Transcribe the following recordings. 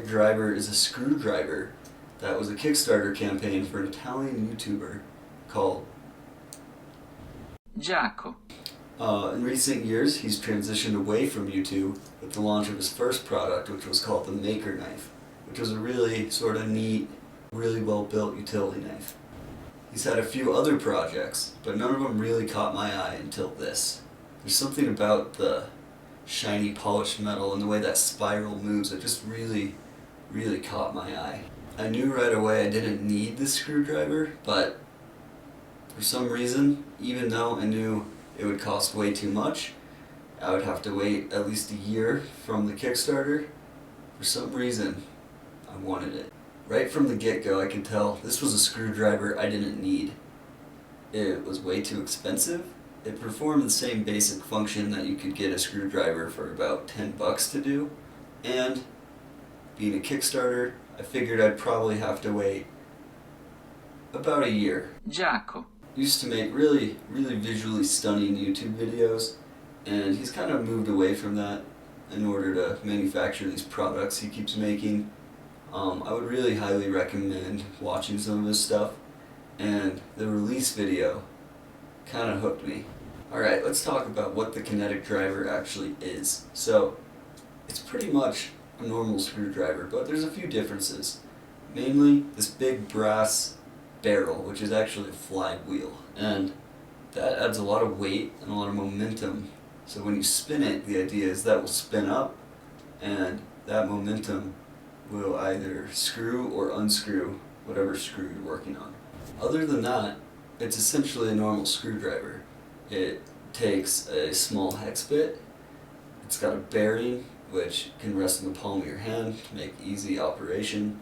kinetic driver is a screwdriver that was a Kickstarter campaign for an Italian YouTuber called Giaco. In recent years, he's transitioned away from YouTube with the launch of his first product, which was called the Maker Knife, which was a really sort of neat, really well-built utility knife. He's had a few other projects, but none of them really caught my eye until this. There's something about the shiny polished metal and the way that spiral moves that just really caught my eye. I knew right away I didn't need this screwdriver, but for some reason, even though I knew it would cost way too much, I would have to wait at least a year from the Kickstarter, for some reason I wanted it. Right from the get-go, I could tell this was a screwdriver I didn't need. It was way too expensive. It performed the same basic function that you could get a screwdriver for about $10 to do, and being a Kickstarter, I figured I'd probably have to wait about a year. Giaco. Used to make really visually stunning YouTube videos, and he's kind of moved away from that in order to manufacture these products he keeps making. I would really highly recommend watching some of his stuff, and the release video kind of hooked me. Alright, let's talk about what the kinetic driver actually is. So, it's pretty much a normal screwdriver, but there's a few differences. Mainly, this big brass barrel, which is actually a flywheel, and that adds a lot of weight and a lot of momentum. So when you spin it, the idea is that will spin up, and that momentum will either screw or unscrew whatever screw you're working on. Other than that, it's essentially a normal screwdriver. It takes a small hex bit, it's got a bearing which can rest in the palm of your hand to make easy operation.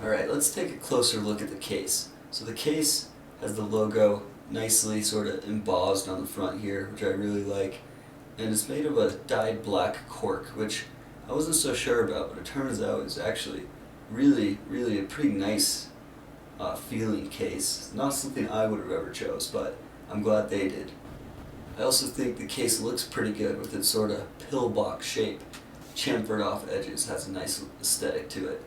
Alright, let's take a closer look at the case. So the case has the logo nicely sort of embossed on the front here, which I really like, and it's made of a dyed black cork, which I wasn't so sure about, but it turns out is actually really a pretty nice feeling case. Not something I would have ever chose, but I'm glad they did. I also think the case looks pretty good with its sort of pillbox shape. Chamfered off edges has a nice aesthetic to it.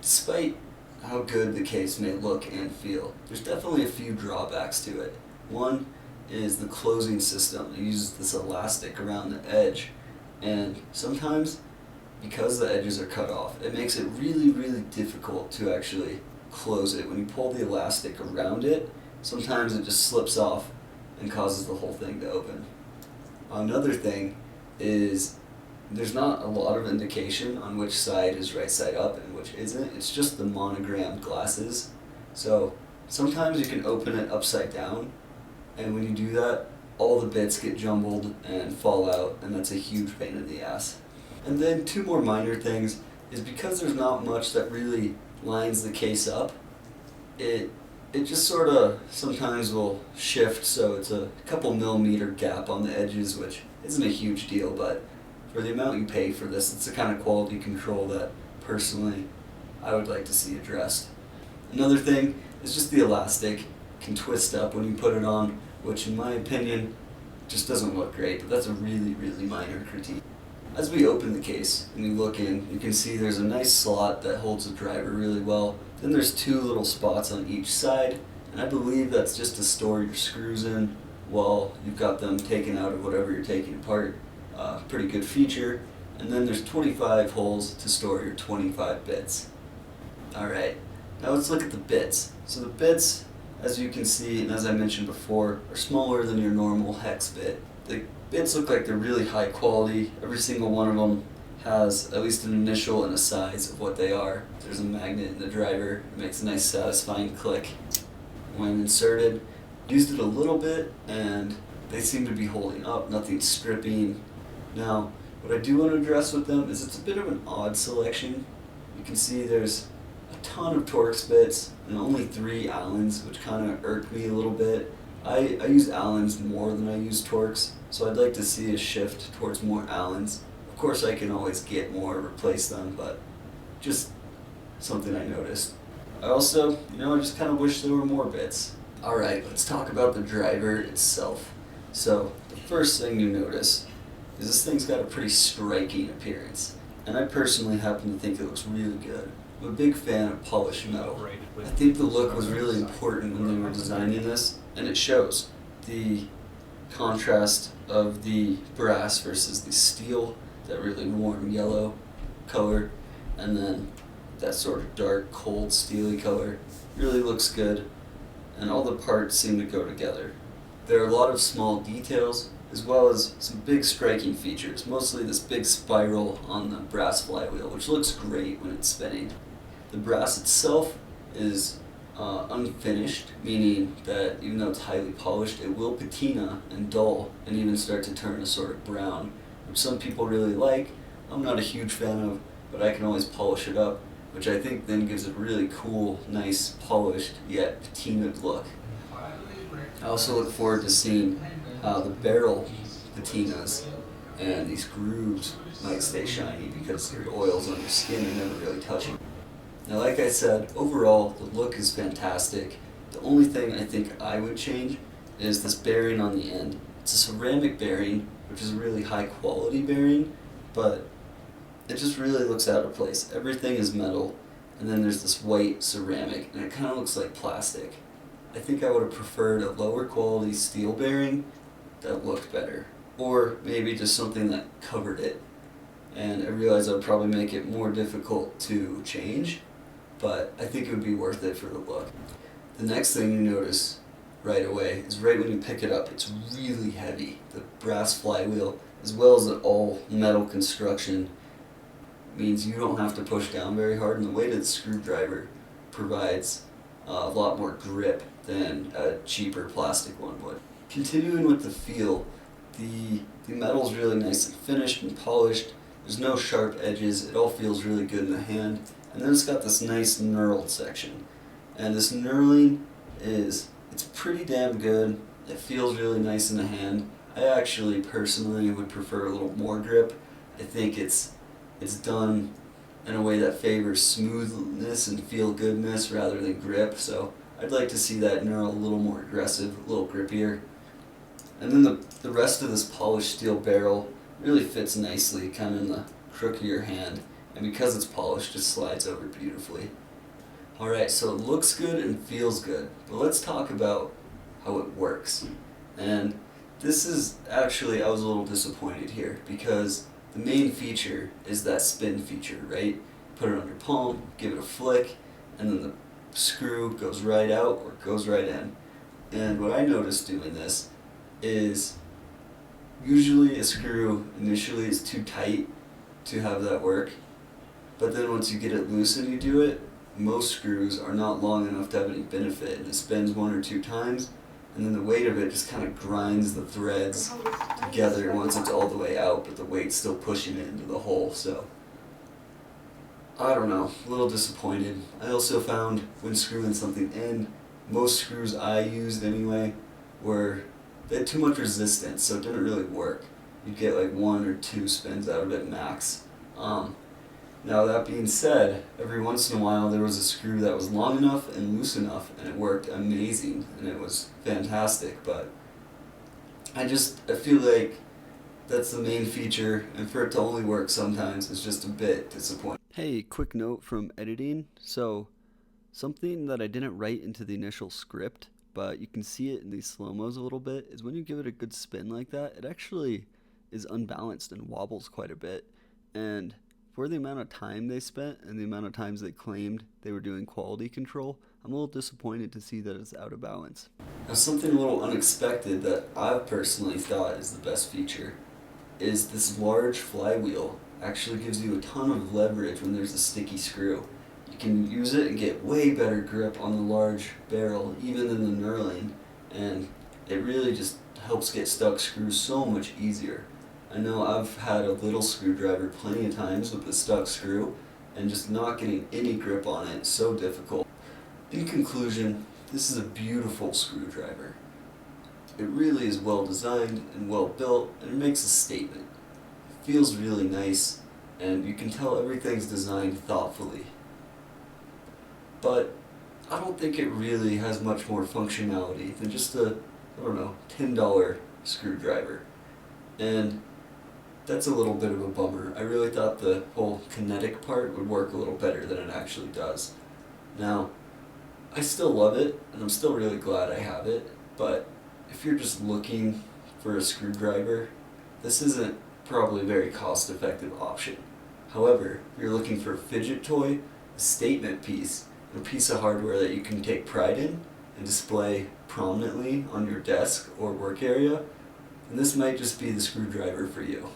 Despite how good the case may look and feel, there's definitely a few drawbacks to it. One is the closing system. It uses this elastic around the edge, and sometimes, because the edges are cut off, it makes it really difficult to actually close it. When you pull the elastic around it, sometimes it just slips off and causes the whole thing to open. Another thing is there's not a lot of indication on which side is right side up and which isn't. It's just the monogrammed glasses. So sometimes you can open it upside down, and when you do that, all the bits get jumbled and fall out, and that's a huge pain in the ass. And then two more minor things is because there's not much that really lines the case up, it just sort of sometimes will shift, so it's a couple millimeter gap on the edges, which isn't a huge deal, but for the amount you pay for this, it's the kind of quality control that personally I would like to see addressed. Another thing is just the elastic can twist up when you put it on, which in my opinion just doesn't look great, but that's a really minor critique. As we open the case and we look in, you can see there's a nice slot that holds the driver really well. Then there's two little spots on each side, and I believe that's just to store your screws in while you've got them taken out of whatever you're taking apart. Pretty good feature. And then there's 25 holes to store your 25 bits. Alright, now let's look at the bits. So the bits, as you can see, and as I mentioned before, are smaller than your normal hex bit. The bits look like they're really high quality. Every single one of them has at least an initial and a size of what they are. There's a magnet in the driver. It makes a nice satisfying click when inserted. Used it a little bit and they seem to be holding up, nothing stripping. Now, what I do want to address with them is it's a bit of an odd selection. You can see there's a ton of Torx bits and only 3 Allens, which kind of irked me a little bit. I use Allens more than I use Torx, so I'd like to see a shift towards more Allens. Of course I can always get more, replace them, but just something I noticed. I also, I just kind of wish there were more bits. Alright, let's talk about the driver itself. So, the first thing you notice is this thing's got a pretty striking appearance. and I personally happen to think it looks really good. I'm a big fan of polished metal. I think the look was really important when they were designing this, and it shows. The contrast of the brass versus the steel, that really warm yellow color, and then that sort of dark, cold, steely color, really looks good, and all the parts seem to go together. There are a lot of small details, as well as some big striking features, mostly this big spiral on the brass flywheel, which looks great when it's spinning. The brass itself is unfinished, meaning that even though it's highly polished, it will patina and dull and even start to turn a sort of brown, which some people really like. I'm not a huge fan of, but I can always polish it up, which I think then gives it a really cool, nice, polished, yet patinaed look. I also look forward to seeing how the barrel patinas and these grooves might stay shiny because the oils on your skin are never really touching. Now, like I said, overall, the look is fantastic. The only thing I think I would change is this bearing on the end. It's a ceramic bearing, which is a really high quality bearing, but it just really looks out of place. Everything is metal, and then there's this white ceramic, and it kind of looks like plastic. I think I would have preferred a lower quality steel bearing that looked better, or maybe just something that covered it. And I realize that would probably make it more difficult to change, but I think it would be worth it for the look. The next thing you notice right away is right when you pick it up, it's really heavy. The brass flywheel, as well as the all metal construction, means you don't have to push down very hard, and the weight of the screwdriver provides a lot more grip than a cheaper plastic one would. Continuing with the feel, the metal's really nice and finished and polished. There's no sharp edges, it all feels really good in the hand. And then it's got this nice knurled section. And this knurling it's pretty damn good. It feels really nice in the hand. I actually personally would prefer a little more grip. I think it's done in a way that favors smoothness and feel-goodness rather than grip, so I'd like to see that knurl a little more aggressive, a little grippier. And then the rest of this polished steel barrel really fits nicely kind of in the crook of your hand, and because it's polished, it slides over beautifully. Alright, so it looks good and feels good, but let's talk about how it works. And this is actually, I was a little disappointed here, because the main feature is that spin feature, right? Put it on your palm, give it a flick, and then the screw goes right out or goes right in. And what I noticed doing this is usually a screw initially is too tight to have that work, but then once you get it loose and you do it, most screws are not long enough to have any benefit, and it spins one or two times, and then the weight of it just kind of grinds the threads together once it's all the way out, but the weight's still pushing it into the hole, so I don't know, a little disappointed. I also found when screwing something in, most screws I used anyway they had too much resistance, so it didn't really work. You'd get like 1 or 2 spins out of it max. Now that being said, every once in a while there was a screw that was long enough and loose enough, and it worked amazing, and it was fantastic, but I feel like that's the main feature, and for it to only work sometimes is just a bit disappointing. Hey, quick note from editing. So, something that I didn't write into the initial script, but you can see it in these slow-mos a little bit, is when you give it a good spin like that, it actually is unbalanced and wobbles quite a bit. And for the amount of time they spent and the amount of times they claimed they were doing quality control, I'm a little disappointed to see that it's out of balance. Now, something a little unexpected that I've personally thought is the best feature is this large flywheel actually gives you a ton of leverage when there's a sticky screw. You can use it and get way better grip on the large barrel, even than the knurling, and it really just helps get stuck screws so much easier. I know I've had a little screwdriver plenty of times with the stuck screw, and just not getting any grip on it is so difficult. In conclusion, this is a beautiful screwdriver. It really is well designed and well built, and it makes a statement. It feels really nice, and you can tell everything's designed thoughtfully. But I don't think it really has much more functionality than just a, $10 screwdriver. And that's a little bit of a bummer. I really thought the whole kinetic part would work a little better than it actually does. Now, I still love it, and I'm still really glad I have it, but if you're just looking for a screwdriver, this isn't probably a very cost-effective option. However, if you're looking for a fidget toy, a statement piece, and a piece of hardware that you can take pride in and display prominently on your desk or work area, then this might just be the screwdriver for you.